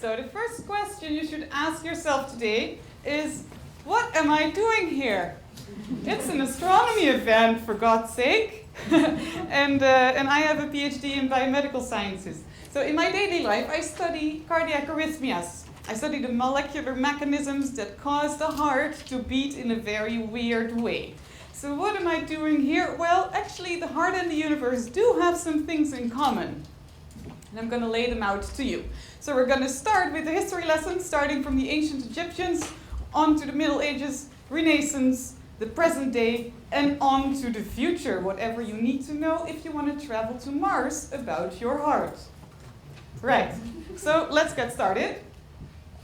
So the first question you should ask yourself today is, what am I doing here? It's an astronomy event, for God's sake. and I have a PhD in biomedical sciences. So in my daily life, I study cardiac arrhythmias. I study the molecular mechanisms that cause the heart to beat in a very weird way. So what am I doing here? Well, actually, the heart and the universe do have some things in common. And I'm going to lay them out to you. So we're going to start with the history lesson, starting from the ancient Egyptians, on to the Middle Ages, Renaissance, the present day, and on to the future, whatever you need to know if you want to travel to Mars about your heart. Right, so let's get started.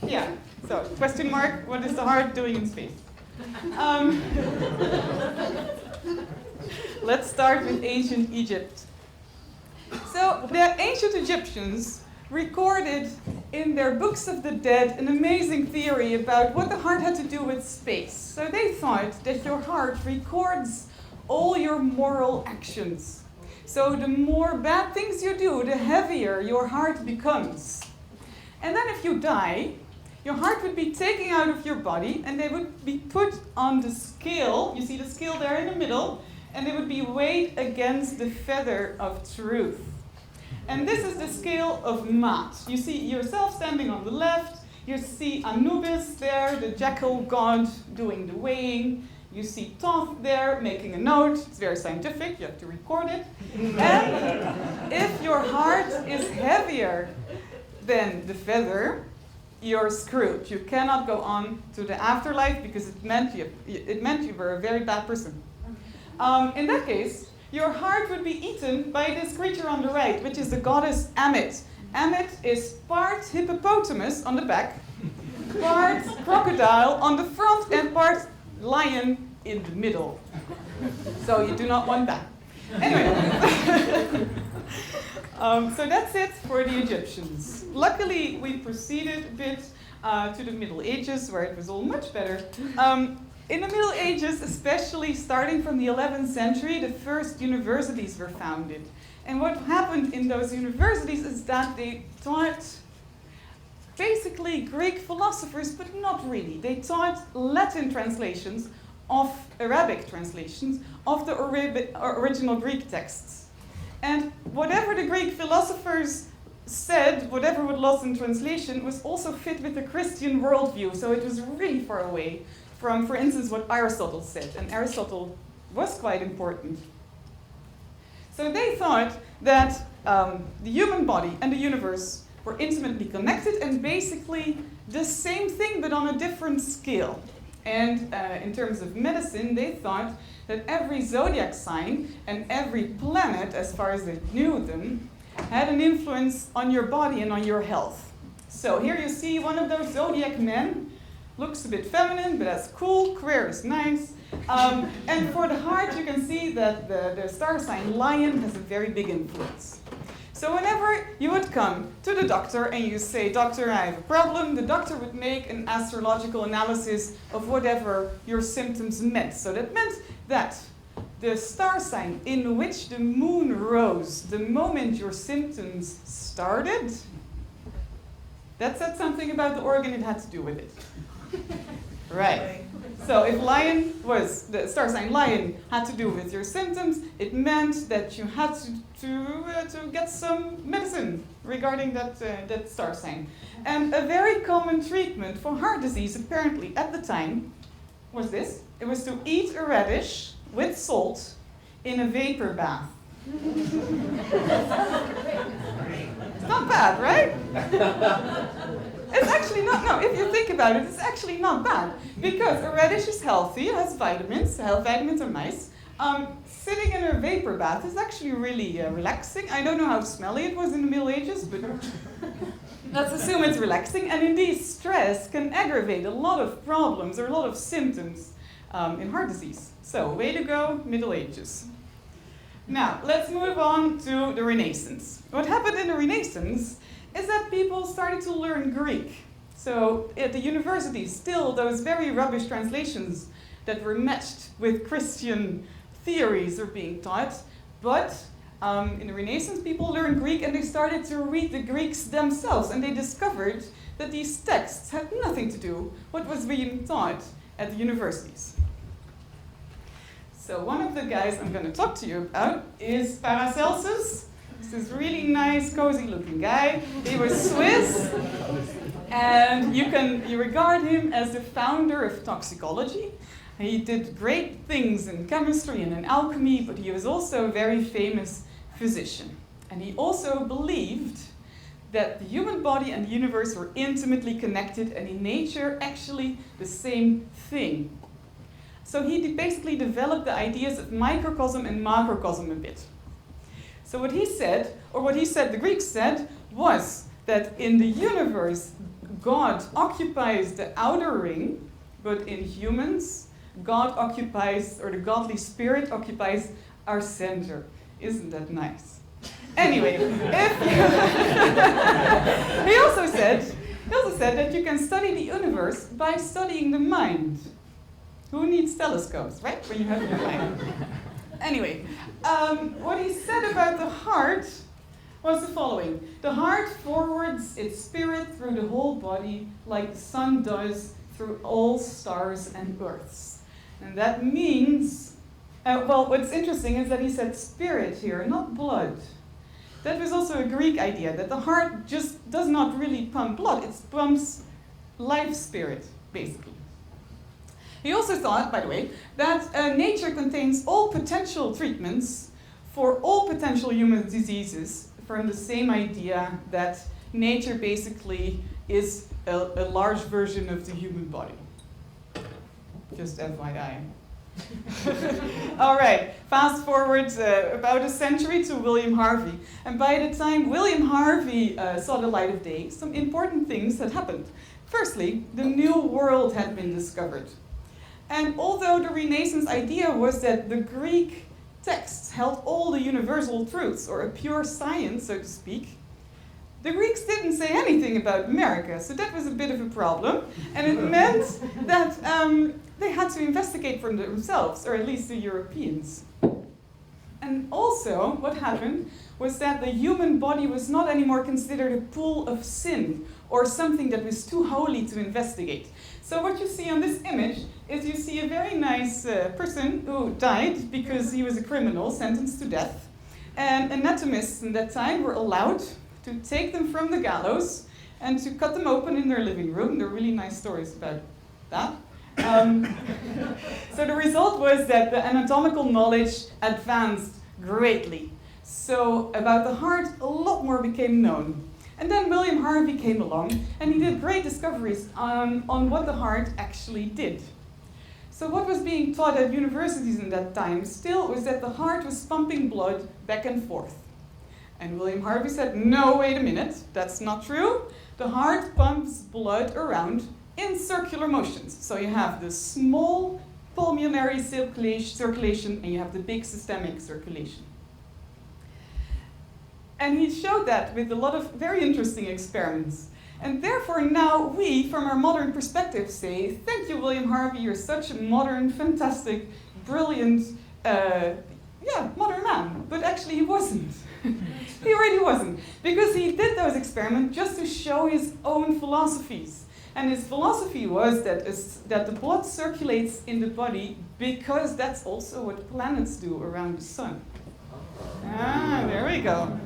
Yeah, so question mark, what is the heart doing in space? Let's start with ancient Egypt. So the ancient Egyptians recorded in their books of the dead an amazing theory about what the heart had to do with space. So they thought that your heart records all your moral actions. So the more bad things you do, the heavier your heart becomes. And then if you die, your heart would be taken out of your body and they would be put on the scale. You see the scale there in the middle, and they would be weighed against the feather of truth. And this is the scale of Maat. You see yourself standing on the left. You see Anubis there, the jackal god, doing the weighing. You see Thoth there, making a note. It's very scientific, you have to record it. And if your heart is heavier than the feather, you're screwed. You cannot go on to the afterlife because it meant you were a very bad person. In that case, your heart would be eaten by this creature on the right, which is the goddess Ammit. Ammit is part hippopotamus on the back, part crocodile on the front, and part lion in the middle. So you do not want that. Anyway, so that's it for the Egyptians. Luckily, we proceeded a bit to the Middle Ages, where it was all much better. In the Middle Ages, especially starting from the 11th century, the first universities were founded. And what happened in those universities is that they taught basically Greek philosophers, but not really. They taught Latin translations of Arabic translations of the original Greek texts. And whatever the Greek philosophers said, whatever was lost in translation, was also fit with the Christian worldview. So it was really far away from, for instance, what Aristotle said. And Aristotle was quite important. So they thought that the human body and the universe were intimately connected and basically the same thing, but on a different scale. And in terms of medicine, they thought that every zodiac sign and every planet, as far as they knew them, had an influence on your body and on your health. So here you see one of those zodiac men. Looks a bit feminine, but that's cool. Queer is nice. And for the heart, you can see that the star sign Lion has a very big influence. So whenever you would come to the doctor and you say, "Doctor, I have a problem," the doctor would make an astrological analysis of whatever your symptoms meant. So that meant that the star sign in which the moon rose the moment your symptoms started, that said something about the organ it had to do with it. Right. So if Lion was, the star sign Lion had to do with your symptoms, it meant that you had to get some medicine regarding that star sign. And a very common treatment for heart disease, apparently at the time, was this. It was to eat a radish with salt in a vapor bath. It's not bad, right? It's actually not, no, if you think about it, it's actually not bad. Because a radish is healthy, it has vitamins, vitamins are nice. Sitting in a vapor bath is actually really relaxing. I don't know how smelly it was in the Middle Ages, but let's assume it's relaxing. And indeed, stress can aggravate a lot of problems or a lot of symptoms in heart disease. So, way to go, Middle Ages. Now, let's move on to the Renaissance. What happened in the Renaissance is that people started to learn Greek. So at the universities, still those very rubbish translations that were matched with Christian theories are being taught, but In the Renaissance, people learned Greek and they started to read the Greeks themselves, and they discovered that these texts had nothing to do with what was being taught at the universities. So one of the guys I'm going to talk to you about is Paracelsus. This is really nice, cozy-looking guy. He was Swiss, and you regard him as the founder of toxicology. He did great things in chemistry and in alchemy, but he was also a very famous physician. And he also believed that the human body and the universe were intimately connected, and in nature, actually the same thing. So he basically developed the ideas of microcosm and macrocosm a bit. So what he said, or what he said the Greeks said, was that in the universe, God occupies the outer ring, but in humans, God occupies, or the godly spirit occupies our center. Isn't that nice? Anyway, he also said that you can study the universe by studying the mind. Who needs telescopes, right? When you have your mind. Anyway, what he said about the heart was the following. The heart forwards its spirit through the whole body like the sun does through all stars and earths. And that means, well, what's interesting is that he said spirit here, not blood. That was also a Greek idea, that the heart just does not really pump blood, it pumps life spirit, basically. He also thought, by the way, that nature contains all potential treatments for all potential human diseases, from the same idea that nature basically is a large version of the human body. Just FYI. All right, fast forward about a century to William Harvey. And by the time William Harvey saw the light of day, some important things had happened. Firstly, the New World had been discovered. And although the Renaissance idea was that the Greek texts held all the universal truths, or a pure science, so to speak, the Greeks didn't say anything about America, so that was a bit of a problem. And it meant that they had to investigate for themselves, or at least the Europeans. And also, what happened was that the human body was not anymore considered a pool of sin, or something that was too holy to investigate. So what you see on this image is you see a very nice person who died because he was a criminal sentenced to death. And anatomists in that time were allowed to take them from the gallows and to cut them open in their living room. There are really nice stories about that. So the result was that the anatomical knowledge advanced greatly. So about the heart, a lot more became known. And then William Harvey came along, and he did great discoveries on what the heart actually did. So what was being taught at universities in that time still was that the heart was pumping blood back and forth. And William Harvey said, no, wait a minute, that's not true. The heart pumps blood around in circular motions. So you have the small pulmonary circulation, and you have the big systemic circulation. And he showed that with a lot of very interesting experiments. And therefore now we, from our modern perspective, say, thank you, William Harvey, you're such a modern, fantastic, brilliant, modern man. But actually he wasn't. He really wasn't. Because he did those experiments just to show his own philosophies. And his philosophy was that the blood circulates in the body because that's also what planets do around the sun. Ah, there we go.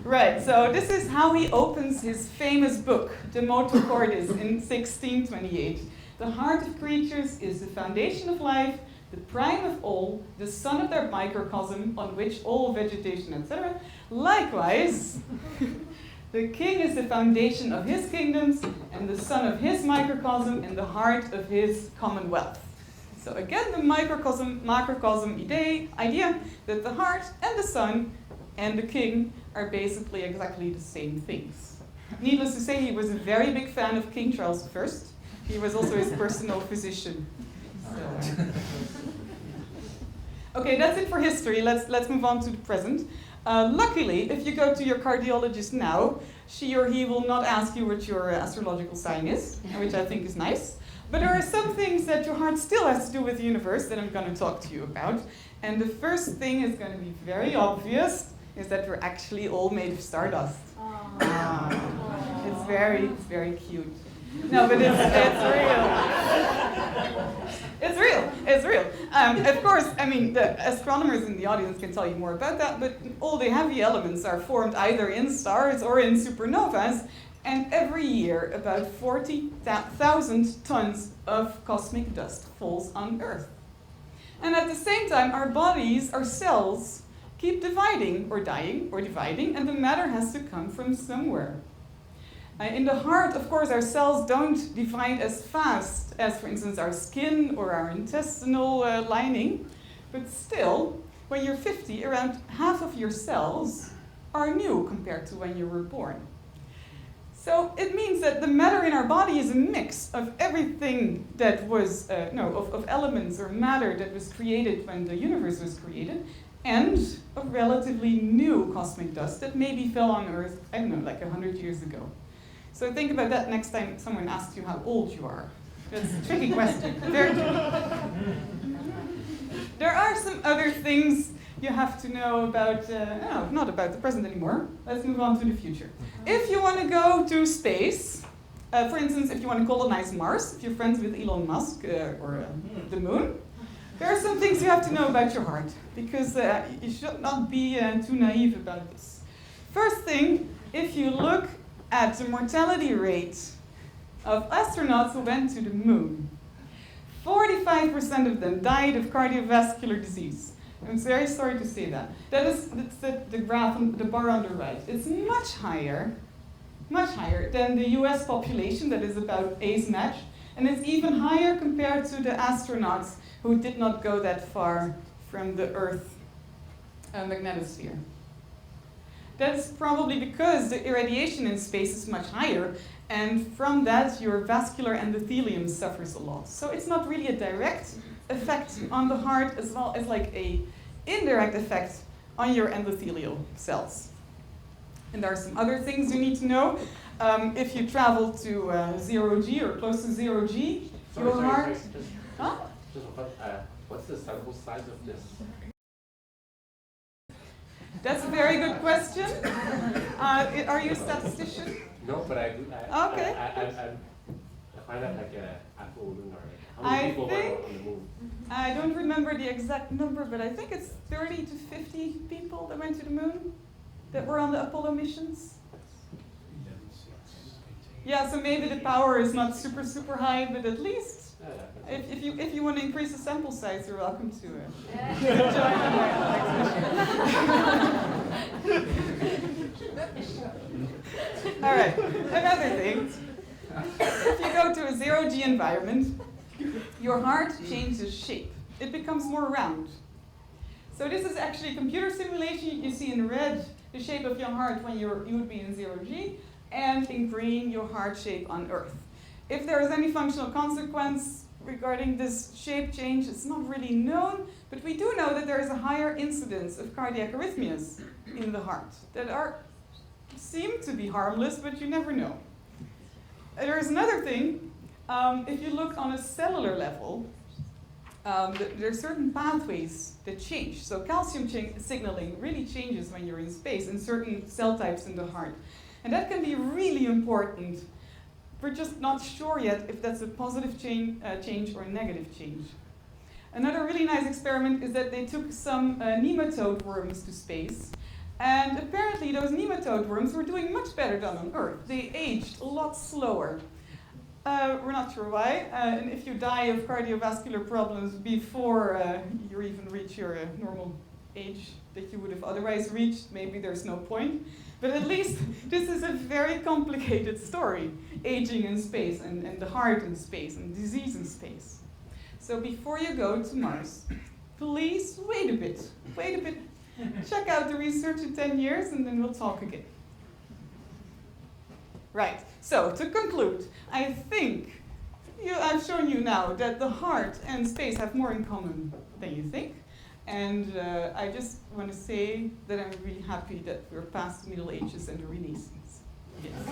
Right, so this is how he opens his famous book, De Motu Cordis, in 1628. The heart of creatures is the foundation of life, the prime of all, the sun of their microcosm, on which all vegetation, etc. Likewise, the king is the foundation of his kingdoms, and the sun of his microcosm, and the heart of his commonwealth. So again, the macrocosm idea that the heart and the sun and the king are basically exactly the same things. Needless to say, he was a very big fan of King Charles I. He was also his personal physician. So, okay, that's it for history. Let's move on to the present. Luckily, if you go to your cardiologist now, she or he will not ask you what your astrological sign is, which I think is nice. But there are some things that your heart still has to do with the universe that I'm going to talk to you about. And the first thing is going to be very obvious, is that we're actually all made of stardust. It's very cute. No, but it's real. It's real. Of course, I mean, the astronomers in the audience can tell you more about that, but all the heavy elements are formed either in stars or in supernovas, and every year about 40,000 tons of cosmic dust falls on Earth. And at the same time, our bodies, our cells, keep dividing or dying or dividing, and the matter has to come from somewhere. In the heart, of course, our cells don't divide as fast as, for instance, our skin or our intestinal lining, but still, when you're 50, around half of your cells are new compared to when you were born. So it means that the matter in our body is a mix of everything that was, of elements or matter that was created when the universe was created, and of relatively new cosmic dust that maybe fell on Earth, I don't know, like 100 years ago. So think about that next time someone asks you how old you are. That's a tricky question. Very tricky. There are some other things you have to know about, not about the present anymore. Let's move on to the future. If you want to go to space, for instance, if you want to colonize Mars, if you're friends with Elon Musk or the moon, there are some things you have to know about your heart, because you should not be too naive about this. First thing, if you look at the mortality rate of astronauts who went to the moon, 45% of them died of cardiovascular disease. I'm very sorry to say that. That's the graph, the bar on the right. It's much higher than the US population that is about ace match, and it's even higher compared to the astronauts who did not go that far from the Earth magnetosphere. That's probably because the irradiation in space is much higher, and from that your vascular endothelium suffers a lot. So it's not really a direct effect on the heart, as well as like a indirect effect on your endothelial cells. And there are some other things you need to know. If you travel to 0G or close to 0G, your heart... Huh? What's the sample size of this? That's a very good question. Are you a statistician? No, but I do. Okay. I find out like at the moon, or how many people were on the moon? I don't remember the exact number, but I think it's 30 to 50 people that went to the moon that were on the Apollo missions. Yeah, so maybe the power is not super high, but at least if you want to increase the sample size, you're welcome to join All right, another thing. If you go to a 0G environment, your heart changes shape. It becomes more round. So this is actually a computer simulation. You see in red the shape of your heart when you would be in 0G, and in green your heart shape on Earth. If there is any functional consequence regarding this shape change, it's not really known, but we do know that there is a higher incidence of cardiac arrhythmias in the heart that seem to be harmless, but you never know. There is another thing. If you look on a cellular level, there are certain pathways that change. So calcium signaling really changes when you're in space in certain cell types in the heart. And that can be really important. We're just not sure yet if that's a positive change or a negative change. Another really nice experiment is that they took some nematode worms to space. And apparently those nematode worms were doing much better than on Earth. They aged a lot slower. We're not sure why. And if you die of cardiovascular problems before you even reach your normal age that you would have otherwise reached, maybe there's no point. But at least this is a very complicated story, aging in space and the heart in space and disease in space. So before you go to Mars, please wait a bit. Check out the research in 10 years and then we'll talk again. Right, so to conclude, I think I've shown you now that the heart and space have more in common than you think. And I just want to say that I'm really happy that we're past the Middle Ages and the Renaissance. Yes.